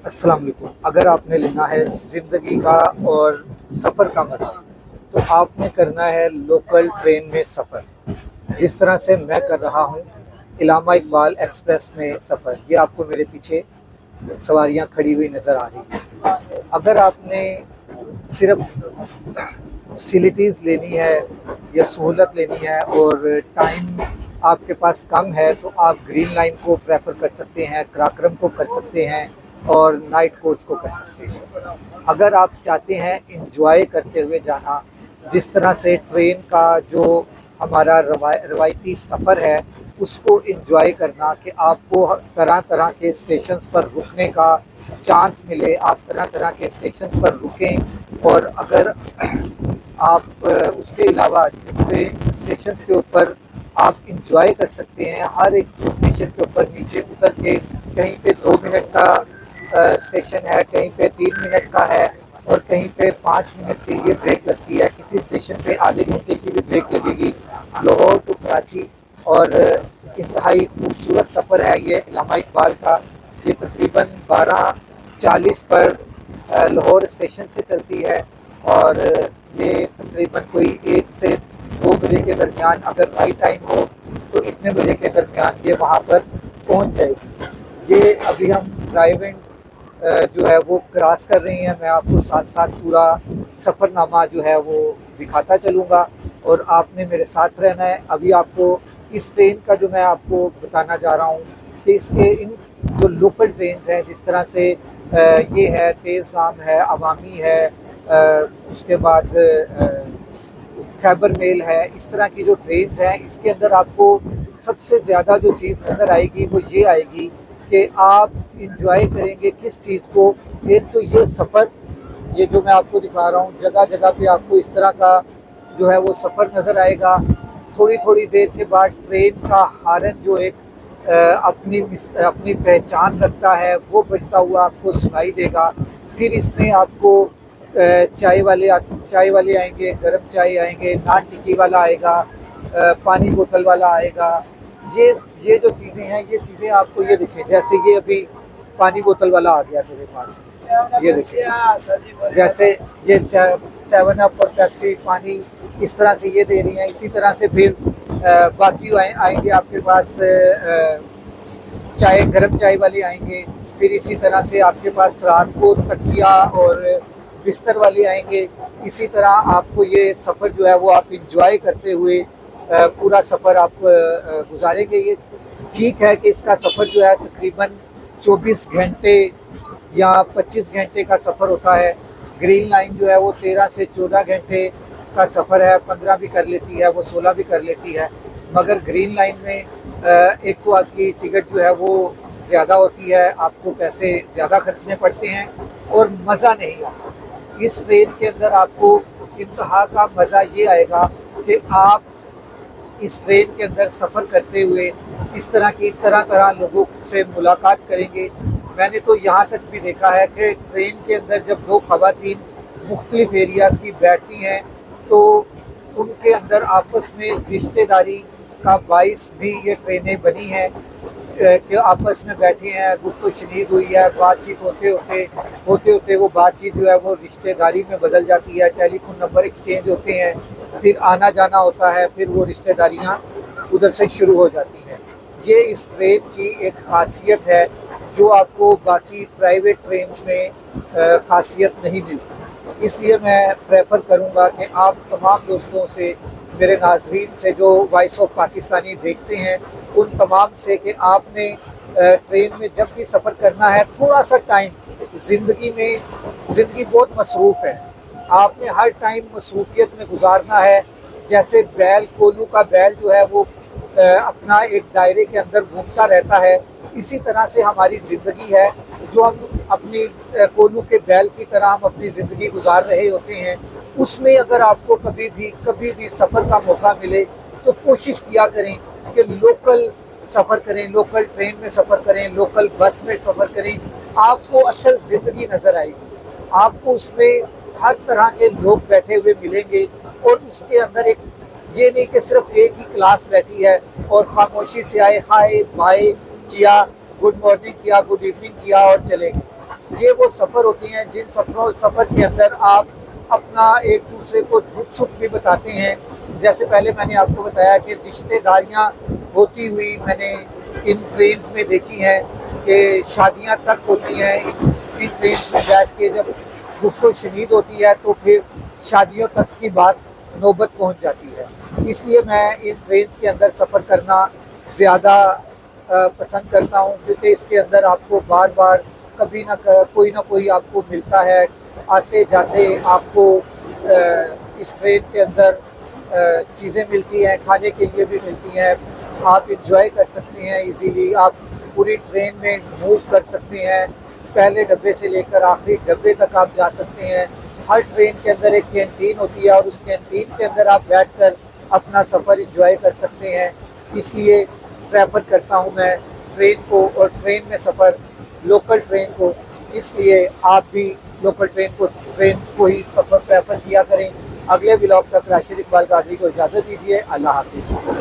अस्सलाम वालेकुम। अगर आपने लेना है ज़िंदगी का और सफ़र का मज़ा, तो आपने करना है लोकल ट्रेन में सफ़र। जिस तरह से मैं कर रहा हूँ इलामा इकबाल एक्सप्रेस में सफ़र, ये आपको मेरे पीछे सवारियाँ खड़ी हुई नज़र आ रही हैं। अगर आपने सिर्फ फैसिलिटीज़ लेनी है या सहूलत लेनी है और टाइम आपके पास कम है, तो आप ग्रीन लाइन को प्रेफर कर सकते हैं, कराक्रम को कर सकते हैं और नाइट कोच को कर सकते हैं। अगर आप चाहते हैं इंजॉय करते हुए जाना, जिस तरह से ट्रेन का जो हमारा रवायती सफ़र है उसको इंजॉय करना, कि आपको तरह तरह के स्टेशंस पर रुकने का चांस मिले, आप तरह तरह के स्टेशन पर रुकें। और अगर आप उसके अलावा ट्रेन स्टेशन के ऊपर आप इंजॉय कर सकते हैं, हर एक स्टेशन के ऊपर नीचे उतर के कहीं पे 2 मिनट का स्टेशन है, कहीं पे 3 मिनट का है और कहीं पे 5 मिनट के लिए ब्रेक लगती है, किसी स्टेशन पे आधे घंटे की भी ब्रेक लगेगी। लाहौर टू कराची और इंतहाई खूबसूरत सफ़र है ये इलामा इकबाल का। ये तकरीबन 12:40 पर लाहौर स्टेशन से चलती है और ये तकरीबन कोई 1 से 2 बजे के दरमियान, अगर राइट टाइम हो तो इतने बजे के दरमियान ये वहाँ पर पहुँच जाएगी। ये अभी हम ड्राइविंग जो है वो क्रॉस कर रही हैं। मैं आपको साथ साथ पूरा सफ़रनामा जो है वो दिखाता चलूँगा और आपने मेरे साथ रहना है। अभी आपको इस ट्रेन का जो मैं आपको बताना जा रहा हूँ कि इसके इन जो लोकल ट्रेन्स हैं, जिस तरह से ये है तेज़गाम है, अवामी है, उसके बाद खैबर मेल है, इस तरह की जो ट्रेन्स हैं, इसके अंदर आपको सबसे ज़्यादा जो चीज़ नज़र आएगी वो ये आएगी कि आप इंजॉय करेंगे किस चीज़ को। एक तो ये सफ़र, ये जो मैं आपको दिखा रहा हूँ, जगह जगह पे आपको इस तरह का जो है वो सफ़र नज़र आएगा। थोड़ी थोड़ी देर के बाद ट्रेन का हारन जो एक अपनी पहचान रखता है वो बजता हुआ आपको सुनाई देगा। फिर इसमें आपको चाय वाले आएंगे, गर्म चाय आएंगे, नान टिक्की वाला आएगा, पानी बोतल वाला आएगा। ये जो चीज़ें हैं, ये चीज़ें आपको ये दिखें, जैसे ये अभी पानी बोतल वाला आ गया मेरे पास, ये देखिए, जैसे ये 7 अप और पेप्सी पानी इस तरह से ये दे रही हैं। इसी तरह से फिर बाकी आएंगे आपके पास, चाय गर्म चाय वाले आएंगे। फिर इसी तरह से आपके पास रात को तकिया और बिस्तर वाले आएंगे। इसी तरह आपको ये सफ़र जो है वो आप इंजॉय करते हुए पूरा सफ़र आप गुजारेंगे। ये ठीक है कि इसका सफ़र जो है तकरीबन 24 घंटे या 25 घंटे का सफ़र होता है। ग्रीन लाइन जो है वो 13 से 14 घंटे का सफ़र है, 15 भी कर लेती है, वो 16 भी कर लेती है। मगर ग्रीन लाइन में एक तो आपकी टिकट जो है वो ज़्यादा होती है, आपको पैसे ज़्यादा खर्चने पड़ते हैं और मज़ा नहीं आता। इस ट्रेन के अंदर आपको इंतहा का मज़ा ये आएगा कि आप इस ट्रेन के अंदर सफ़र करते हुए इस तरह की तरह तरह लोगों से मुलाकात करेंगे। मैंने तो यहाँ तक भी देखा है कि ट्रेन के अंदर जब दो ख़वातीन मुख्तलिफ एरियाज़ की बैठती हैं तो उनके अंदर आपस में रिश्तेदारी का बाइस भी ये ट्रेनें बनी हैं कि आपस में बैठे हैं, गुफ्तगू शनीद हुई है, बातचीत होते होते वो बातचीत जो है वो रिश्तेदारी में बदल जाती है, टेलीफोन नंबर एक्सचेंज होते हैं, फिर आना जाना होता है, फिर वो रिश्तेदारियाँ उधर से शुरू हो जाती हैं। ये इस ट्रेन की एक खासियत है जो आपको बाकी प्राइवेट ट्रेन्स में खासियत नहीं मिलती। इसलिए मैं प्रेफर करूँगा कि आप तमाम दोस्तों से, मेरे नाजरीन से जो वॉइस ऑफ पाकिस्तानी देखते हैं, उन तमाम से कि आपने ट्रेन में जब भी सफ़र करना है थोड़ा सा टाइम, ज़िंदगी बहुत मसरूफ़ है, आपने हर टाइम मसरूफियत में गुजारना है। जैसे कोलू का बैल जो है वो अपना एक दायरे के अंदर घूमता रहता है, इसी तरह से हमारी ज़िंदगी है जो हम अपनी कोलू के बैल की तरह हम अपनी ज़िंदगी गुजार रहे होते हैं। उसमें अगर आपको कभी भी सफ़र का मौका मिले तो कोशिश किया करें कि लोकल सफ़र करें, लोकल ट्रेन में सफ़र करें, लोकल बस में सफ़र करें। आपको असल ज़िंदगी नज़र आएगी, आपको उसमें हर तरह के लोग बैठे हुए मिलेंगे और उसके अंदर एक ये नहीं कि सिर्फ एक ही क्लास बैठी है और खामोशी से आए, हाय बाय किया, गुड मॉर्निंग किया, गुड इवनिंग किया और चले गए। یہ وہ سفر ہوتی ہیں جن سفر کے اندر آپ اپنا ایک دوسرے کو دکھ سکھ بھی بتاتے ہیں. جیسے پہلے میں نے آپ کو بتایا کہ رشتے داریاں ہوتی ہوئی میں نے ان ٹرینز میں دیکھی ہیں کہ شادیاں تک ہوتی ہیں ان ٹرینز میں بیٹھ کے. جب گفت و شنید ہوتی ہے تو پھر شادیوں تک کی بات نوبت پہنچ جاتی ہے. اس لیے میں ان ٹرینز کے اندر سفر کرنا زیادہ پسند کرتا ہوں، کیونکہ اس کے اندر آپ کو بار بار کبھی نہ کوئی آپ کو ملتا ہے. آتے جاتے آپ کو اس ٹرین کے اندر چیزیں ملتی ہیں، کھانے کے لیے بھی ملتی ہیں. آپ انجوائے کر سکتے ہیں ایزیلی. آپ پوری ٹرین میں موو کر سکتے ہیں، پہلے ڈبے سے لے کر آخری ڈبے تک آپ جا سکتے ہیں. ہر ٹرین کے اندر ایک کینٹین ہوتی ہے اور اس کینٹین کے اندر آپ بیٹھ کر اپنا سفر انجوائے کر سکتے ہیں. اس لیے پریفر کرتا ہوں میں ٹرین کو، اور ٹرین میں سفر لوکل ٹرین کو. اس لیے آپ بھی لوکل ٹرین کو ہی سفر پریفر کیا کریں. اگلے ولاگ تک راشد اقبال قادری کو اجازت دیجیے. اللہ حافظ.